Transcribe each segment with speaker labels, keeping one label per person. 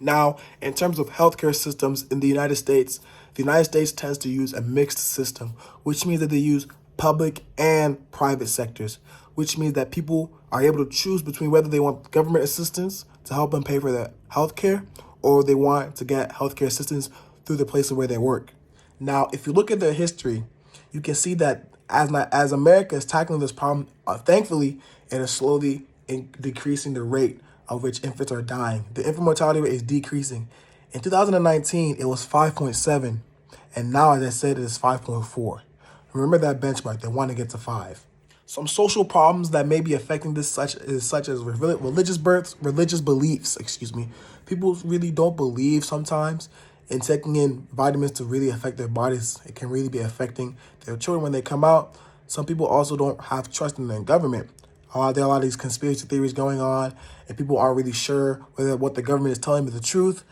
Speaker 1: Now, in terms of healthcare systems in the United States tends to use a mixed system, which means that they use public and private sectors, which means that people are able to choose between whether they want government assistance to help them pay for their healthcare or they want to get healthcare assistance through the place of where they work. Now, if you look at their history, you can see that as America is tackling this problem, thankfully, it is slowly decreasing the rate of which infants are dying. The infant mortality rate is decreasing. In 2019, it was 5.7, and now, as I said, it is 5.4. Remember that benchmark. They want to get to 5. Some social problems that may be affecting this such as religious beliefs. People really don't believe sometimes in taking in vitamins to really affect their bodies. It can really be affecting their children when they come out. Some people also don't have trust in their government. There are a lot of these conspiracy theories going on, and people aren't really sure whether what the government is telling them is the truth.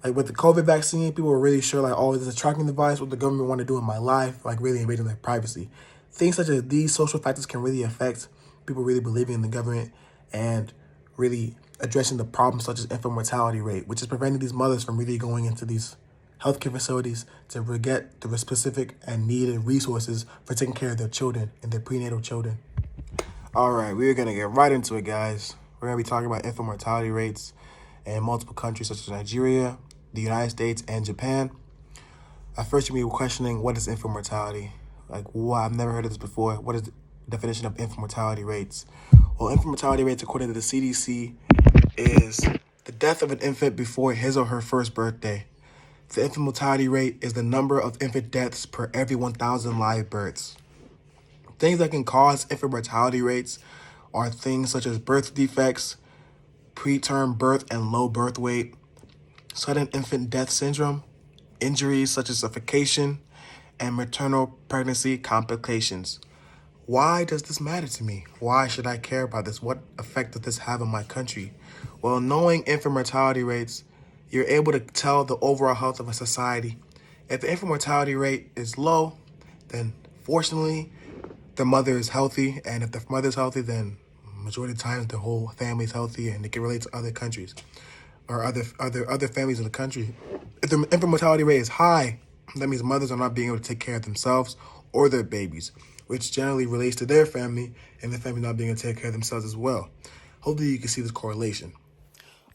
Speaker 1: Like with the COVID vaccine, people were really sure, like, oh, this is a tracking device, what the government want to do in my life, like really invading their privacy. Things such as these social factors can really affect people really believing in the government and really addressing the problems such as infant mortality rate, which is preventing these mothers from really going into these healthcare facilities to get the specific and needed resources for taking care of their children and their prenatal children. All right, we're going to get right into it, guys. We're going to be talking about infant mortality rates in multiple countries such as Nigeria, the United States, and Japan. At first, you'll be questioning, what is infant mortality? Like, wow, I've never heard of this before. What is the definition of infant mortality rates? Well, infant mortality rates, according to the CDC, is the death of an infant before his or her first birthday. The infant mortality rate is the number of infant deaths per every 1,000 live births. Things that can cause infant mortality rates are things such as birth defects, preterm birth and low birth weight, sudden infant death syndrome, injuries such as suffocation, and maternal pregnancy complications. Why does this matter to me? Why should I care about this? What effect does this have on my country? Well, knowing infant mortality rates, you're able to tell the overall health of a society. If the infant mortality rate is low, then fortunately, the mother is healthy, and if the mother is healthy, then majority of the times the whole family is healthy, and it can relate to other countries or other families in the country. If the infant mortality rate is high, that means mothers are not being able to take care of themselves or their babies, which generally relates to their family and the family not being able to take care of themselves as well. Hopefully you can see this correlation.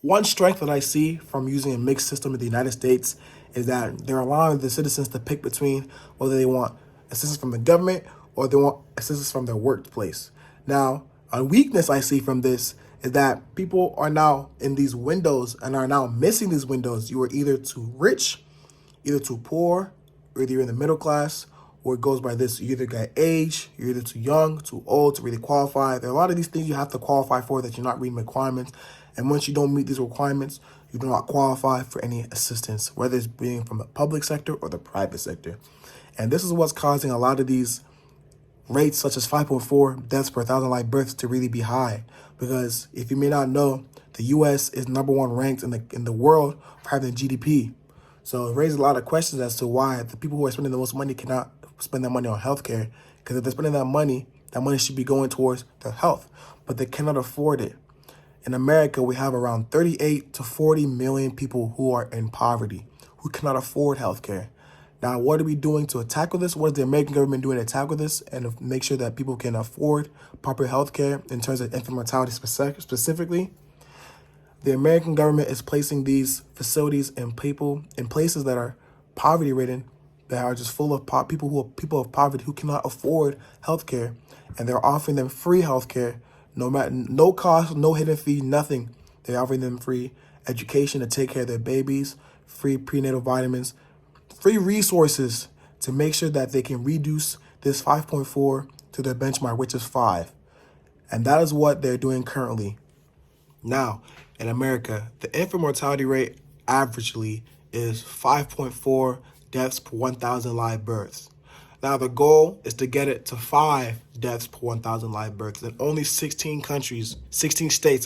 Speaker 1: One strength that I see from using a mixed system in the United States is that they're allowing the citizens to pick between whether they want assistance from the government or they want assistance from their workplace. Now, a weakness I see from this is that people are now in these windows and are now missing these windows. You are either too rich, either too poor, or either you're in the middle class, or it goes by this: you either got age, you're either too young, too old to really qualify. There are a lot of these things you have to qualify for that you're not reading requirements. And once you don't meet these requirements, you do not qualify for any assistance, whether it's being from the public sector or the private sector. And this is what's causing a lot of these rates such as 5.4 deaths per 1,000 live births to really be high. Because if you may not know, the U.S. is #1 ranked in the world for having GDP. So it raises a lot of questions as to why the people who are spending the most money cannot spend that money on healthcare. Because if they're spending that money should be going towards their health, but they cannot afford it. In America, we have around 38 to 40 million people who are in poverty, who cannot afford healthcare. Now, what are we doing to tackle this? What is the American government doing to tackle this and to make sure that people can afford proper health care in terms of infant mortality specifically? The American government is placing these facilities and people in places that are poverty-ridden, that are just full of people of poverty who cannot afford health care, and they're offering them free health care, no cost, no hidden fee, nothing. They're offering them free education to take care of their babies, free prenatal vitamins, free resources to make sure that they can reduce this 5.4 to their benchmark, which is 5. And that is what they're doing currently. Now, in America, the infant mortality rate averagely is 5.4 deaths per 1,000 live births. Now, the goal is to get it to 5 deaths per 1,000 live births. And only 16 states,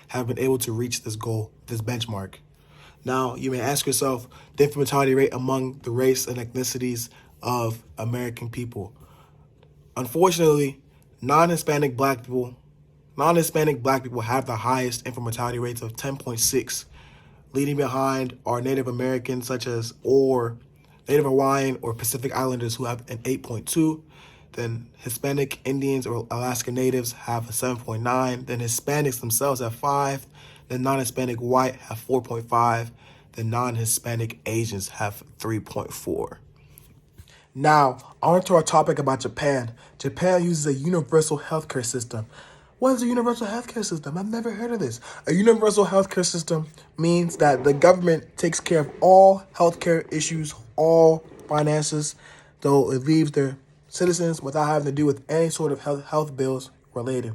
Speaker 1: have been able to reach this goal, this benchmark. Now, you may ask yourself, the infant mortality rate among the race and ethnicities of American people. Unfortunately, non-Hispanic black people have the highest infant mortality rates of 10.6, Leading behind are Native Americans or Native Hawaiian or Pacific Islanders who have an 8.2. Then Hispanic Indians or Alaska Natives have a 7.9. Then Hispanics themselves have 5. Then non-Hispanic white have 4.5. Then non-Hispanic Asians have 3.4. Now, on to our topic about Japan. Japan uses a universal healthcare system. What is a universal healthcare system? I've never heard of this. A universal healthcare system means that the government takes care of all healthcare issues, all finances, though it leaves their citizens without having to do with any sort of health bills related.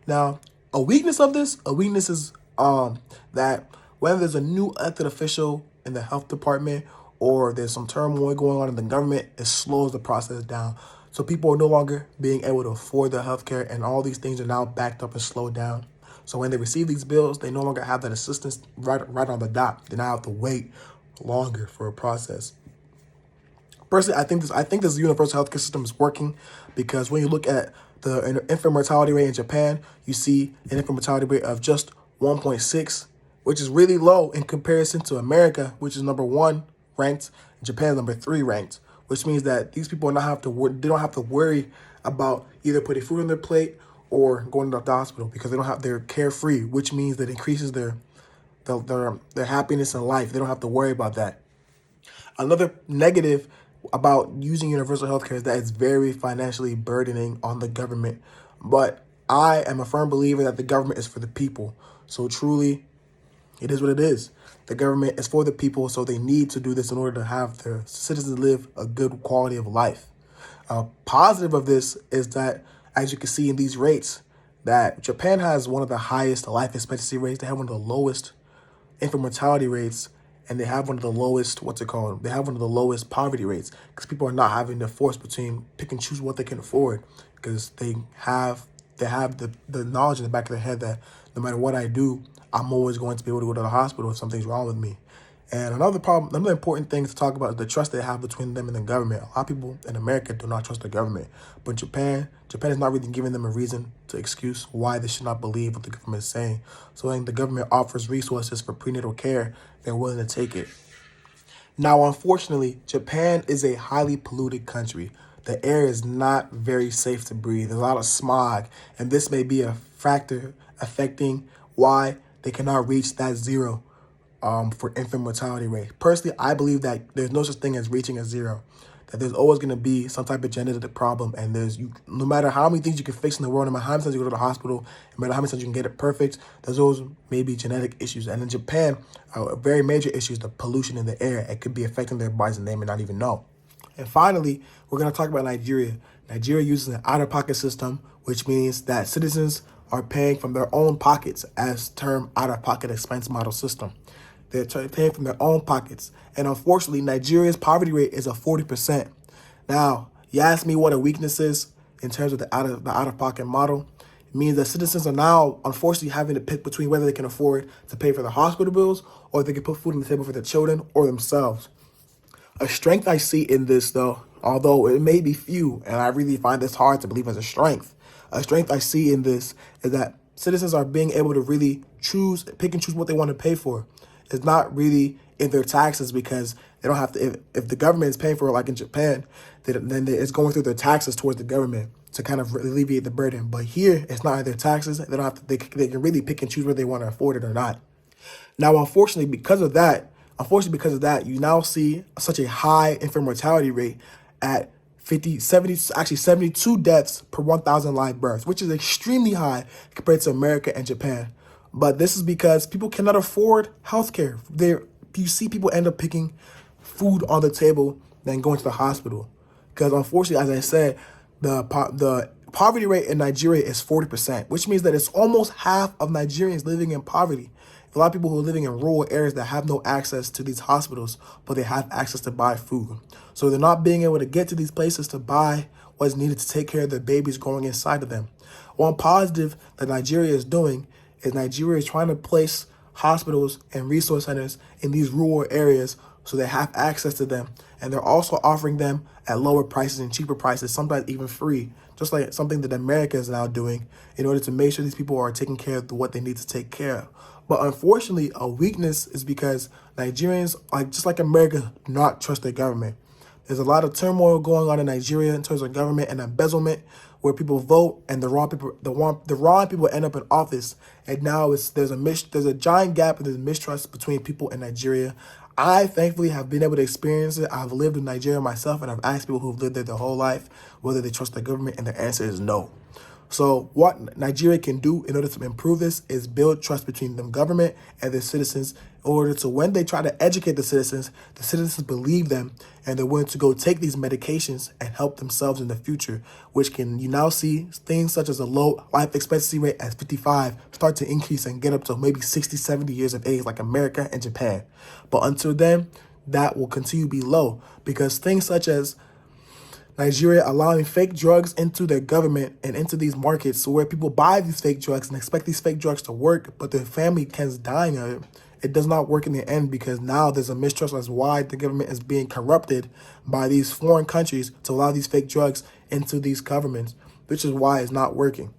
Speaker 1: Now, a weakness is that whether there's a new elected official in the health department or there's some turmoil going on in the government, it slows the process down. So people are no longer being able to afford their healthcare, and all these things are now backed up and slowed down. So when they receive these bills, they no longer have that assistance right on the dot. They now have to wait longer for a process. Personally, I think this universal healthcare system is working because when you look at the infant mortality rate in Japan, you see an infant mortality rate of just 1.6, which is really low in comparison to America, which is number 1 ranked, and Japan number 3 ranked, which means that these people don't have to worry about either putting food on their plate or going to the hospital because they're carefree, which means that increases their happiness in life. They don't have to worry about that. Another negative about using universal healthcare is that it's very financially burdening on the government. But I am a firm believer that the government is for the people. So truly, it is what it is. The government is for the people, so they need to do this in order to have their citizens live a good quality of life. Positive of this is that, as you can see in these rates, that Japan has one of the highest life expectancy rates. They have one of the lowest infant mortality rates, and they have one of the lowest, They have one of the lowest poverty rates because people are not having to force between pick and choose what they can afford because they have the knowledge in the back of their head that no matter what I do, I'm always going to be able to go to the hospital if something's wrong with me. And another important thing to talk about is the trust they have between them and the government. A lot of people in America do not trust the government, but Japan is not really giving them a reason to excuse why they should not believe what the government is saying. So when the government offers resources for prenatal care, they're willing to take it. Now, unfortunately, Japan is a highly polluted country. The air is not very safe to breathe. There's a lot of smog, and this may be a factor affecting why they cannot reach that zero for infant mortality rate. Personally, I believe that there's no such thing as reaching a zero, that there's always going to be some type of genetic problem, and no matter how many things you can fix in the world, no matter how many times you go to the hospital, no matter how many times you can get it perfect, there's always maybe genetic issues. And in Japan, a very major issue is the pollution in the air. It could be affecting their bodies and they may not even know. And finally, we're going to talk about Nigeria. Nigeria uses an out-of-pocket system, which means that citizens are paying from their own pockets, as termed out-of-pocket expense model system. They're paying from their own pockets. And unfortunately, Nigeria's poverty rate is 40%. Now, you ask me what a weakness is in terms of the out-of-pocket model. It means that citizens are now, unfortunately, having to pick between whether they can afford to pay for their hospital bills or if they can put food on the table for their children or themselves. A strength I see in this, though, although it may be few, and I really find this hard to believe as a strength I see in this is that citizens are being able to really pick and choose what they want to pay for. It's not really in their taxes because they don't have to, if the government is paying for it like in Japan, then it's going through their taxes towards the government to kind of alleviate the burden. But here, it's not in their taxes. They don't have to, they can really pick and choose whether they want to afford it or not. Now, unfortunately, because of that, you now see such a high infant mortality rate at 72 deaths per 1,000 live births, which is extremely high compared to America and Japan. But this is because people cannot afford healthcare. You see people end up picking food on the table than going to the hospital. Because unfortunately, as I said, the poverty rate in Nigeria is 40%, which means that it's almost half of Nigerians living in poverty. A lot of people who are living in rural areas that have no access to these hospitals, but they have access to buy food. So they're not being able to get to these places to buy what's needed to take care of the babies growing inside of them. One positive that Nigeria is doing is Nigeria is trying to place hospitals and resource centers in these rural areas so they have access to them. And they're also offering them at lower prices and cheaper prices, sometimes even free, just like something that America is now doing in order to make sure these people are taking care of what they need to take care of. But unfortunately, a weakness is because Nigerians, like just like America, do not trust their government. There's a lot of turmoil going on in Nigeria in terms of government and embezzlement, where people vote and the wrong people end up in office. And now there's a giant gap and there's mistrust between people in Nigeria. I thankfully have been able to experience it. I've lived in Nigeria myself, and I've asked people who've lived there their whole life whether they trust their government, and their answer is no. So what Nigeria can do in order to improve this is build trust between the government and their citizens in order to, when they try to educate the citizens believe them and they're willing to go take these medications and help themselves in the future, which can, you now see things such as a low life expectancy rate at 55 start to increase and get up to maybe 60, 70 years of age like America and Japan. But until then, that will continue to be low because things such as Nigeria allowing fake drugs into their government and into these markets, so where people buy these fake drugs and expect these fake drugs to work, but their family is dying of it. It does not work in the end because now there's a mistrust as why the government is being corrupted by these foreign countries to allow these fake drugs into these governments, which is why it's not working.